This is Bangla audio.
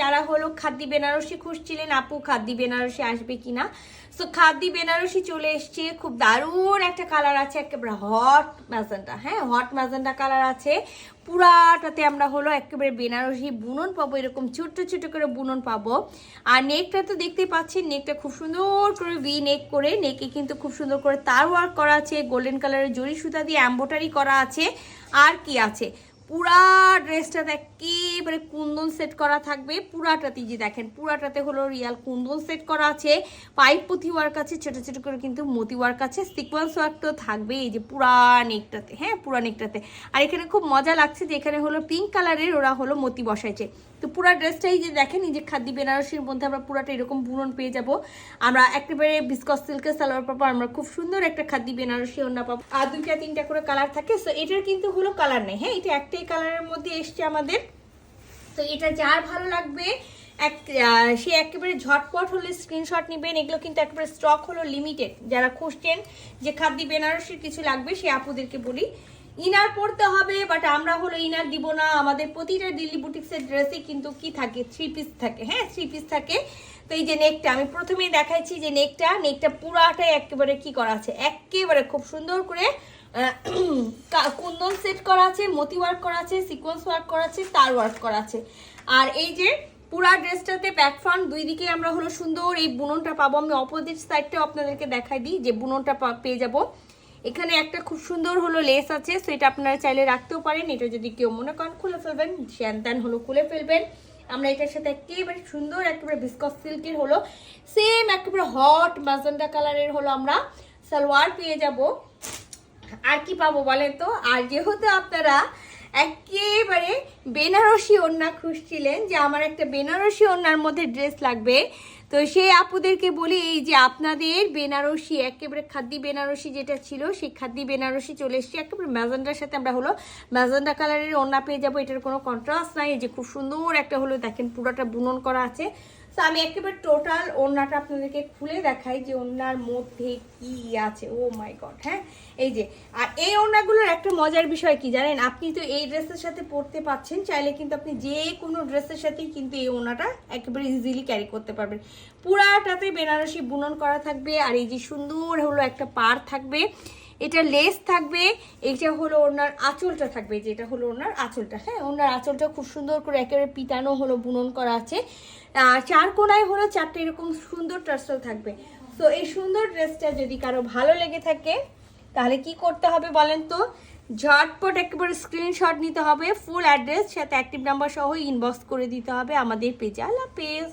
যারা হলো খাদি বেনারসি খুঁজছিলেন আপু খাদি বেনারসি আসবে কিনা, সো খাদি বেনারসি চলে এসছে। খুব দারুণ একটা কালার আছে, একেবারে হট ম্যাজেন্টা। হ্যাঁ, হট ম্যাজেন্টা কালার আছে। পুরাটাতে আমরা হলো একেবারে বেনারসি বুনন পাবো, এরকম ছোট্ট ছোট করে বুনন পাবো। আর নেকটা তো দেখতেই পাচ্ছেন, নেকটা খুব সুন্দর করে ভি নেক করে, নেকে কিন্তু খুব সুন্দর করে তার ওয়ার্ক করা আছে, গোল্ডেন কালারের জরি সুতা দিয়ে এম্ব্রয়ডারি করা আছে। আর কি আছে, পুরা ড্রেসটাতে একেবারে কুন্দন সেট করা থাকবে। পুরাটাতে যে দেখেন, পুরাটাতে হলো রিয়াল কুন্দন সেট করা আছে, পাইপ পুঁথি ওয়ার্ক আছে, ছোট ছোট করে কিন্তু মতি ওয়ার্ক আছে, সিকোয়েন্স ওয়ার্ক তো থাকবে এই যে পুরা নেকটাতে। হ্যাঁ, পুরা নেকটাতে। আর এখানে খুব মজা লাগছে যে এখানে হলো পিঙ্ক কালারের ওরা হলো মতি বসাইছে। তো পুরা ড্রেসটাই যে দেখেন, এই যে খাদি বেনারসির মধ্যে আমরা পুরাটা এরকম বুনন পেয়ে যাব। আমরা একেবারে বিস্কস সিল্কের সালোয়ার পাবো, আমরা খুব সুন্দর একটা খাদি বেনারসি ওড়না পাবো। আর 2-3টা করে কালার থাকে। সো এটার কিন্তু হলো কালার নেই। হ্যাঁ, এটা একটাই কালারের মধ্যে এসছে আমাদের। তো এটা যার ভালো লাগবে সে একেবারে ঝটপট হলে স্ক্রিনশট নেবেন। এগুলো কিন্তু একেবারে স্টক হলো লিমিটেড। যারা খুঁজছেন যে খাদি বেনারসির কিছু লাগবে, সে আপুদেরকে বলি ইনার পড়তে হবে, বাট আমরা হলো ইনার দিব না। আমাদের প্রতিটা দিল্লি বুটিক্সের ড্রেসে কিন্তু কি থাকে, 3 পিস থাকে। হ্যাঁ, 3 পিস থাকে। তো এই যে নেকটা আমি প্রথমেই দেখাইছি, যে নেকটা পুরাটাই একেবারে কি করা আছে, একেবারে খুব সুন্দর করে কুন্দন সেট করা আছে, মতি ওয়ার্ক করা আছে, সিকোয়েন্স ওয়ার্ক করা আছে, তার ওয়ার্ক করা আছে। আর এই যে পুরা ড্রেসটাতে ব্যাক ফ্রন্ট দুই দিকে আমরা হলো সুন্দর এই বুননটা পাবো। আমি অপোজিট সাইডটাও আপনাদেরকে দেখাই দিই যে বুননটা পেয়ে যাব। এখানে একটা খুব সুন্দর হলো লেস আছে, সো এটা আপনারা চাইলে রাখতেও পারেন। এটা যদি কেউ মনে করেন খুলে ফেলবেন, শ্যান হলো খুলে ফেলবেন। আমরা এটার সাথে একেবারে সুন্দর একেবারে বিস্কস সিল্কের হলো সেম একেবারে হট ম্যাজেন্টা কালারের হলো আমরা সালোয়ার পেয়ে যাব। আর কি পাবো বলেন তো? আর যেহেতু আপনারা একেবারে বেনারসি ওড়না খুঁজছিলেন যে আমার একটা বেনারসি ওড়নার মধ্যে ড্রেস লাগবে, তো সেই আপুদেরকে বলি এই যে আপনাদের বেনারসি একেবারে খাদি বেনারসি যেটা ছিল, সেই খাদি বেনারসি চলে এসছে একেবারে ম্যাজেন্টার সাথে। আমরা হলো ম্যাজেন্টা কালারের ওড়না পেয়ে যাবো। এটার কোনো কন্ট্রাস্ট নাই। এই যে খুব সুন্দর একটা হলো দেখেন পুরোটা বুনন করা আছে। তো আমি একেবারে টোটাল ওড়নাটা আপনাদেরকে খুলে দেখাই যে ওড়নার মধ্যে কি আছে। ও মাই গড। হ্যাঁ, এই যে আর এই ওড়নাগুলোর একটা মজার বিষয় কি জানেন, আপনি তো এই ড্রেসের সাথে পরতে পাচ্ছেন, চাইলে কিন্তু আপনি যে কোনো ড্রেসের সাথেই কিন্তু এই ওড়নাটা একেবারে ইজিলি ক্যারি করতে পারবেন। পুরাটাতে বেনারসি বুনন করা থাকবে। আর এই যে সুন্দর হলো একটা পার থাকবে, এটা লেস থাকবে। এইটা হলো ওনার আঁচলটা থাকবে, যেটা হলো ওনার আঁচলটা। হ্যাঁ, ওনার আঁচলটা খুব সুন্দর করে একেবারে পিটানো হলো বুনন করা আছে। 4 কোনায় হলো 4টে এরকম সুন্দর টার্সেল থাকবে। তো এই সুন্দর ড্রেসটা যদি কারো ভালো লেগে থাকে, তাহলে কি করতে হবে বলেন তো? ঝটপট একেবারে স্ক্রিনশট নিতে হবে, ফুল অ্যাড্রেস সাথে অ্যাক্টিভ নাম্বার সহ ইনবক্স করে দিতে হবে আমাদের পেজে। আল্লাহ হাফেজ।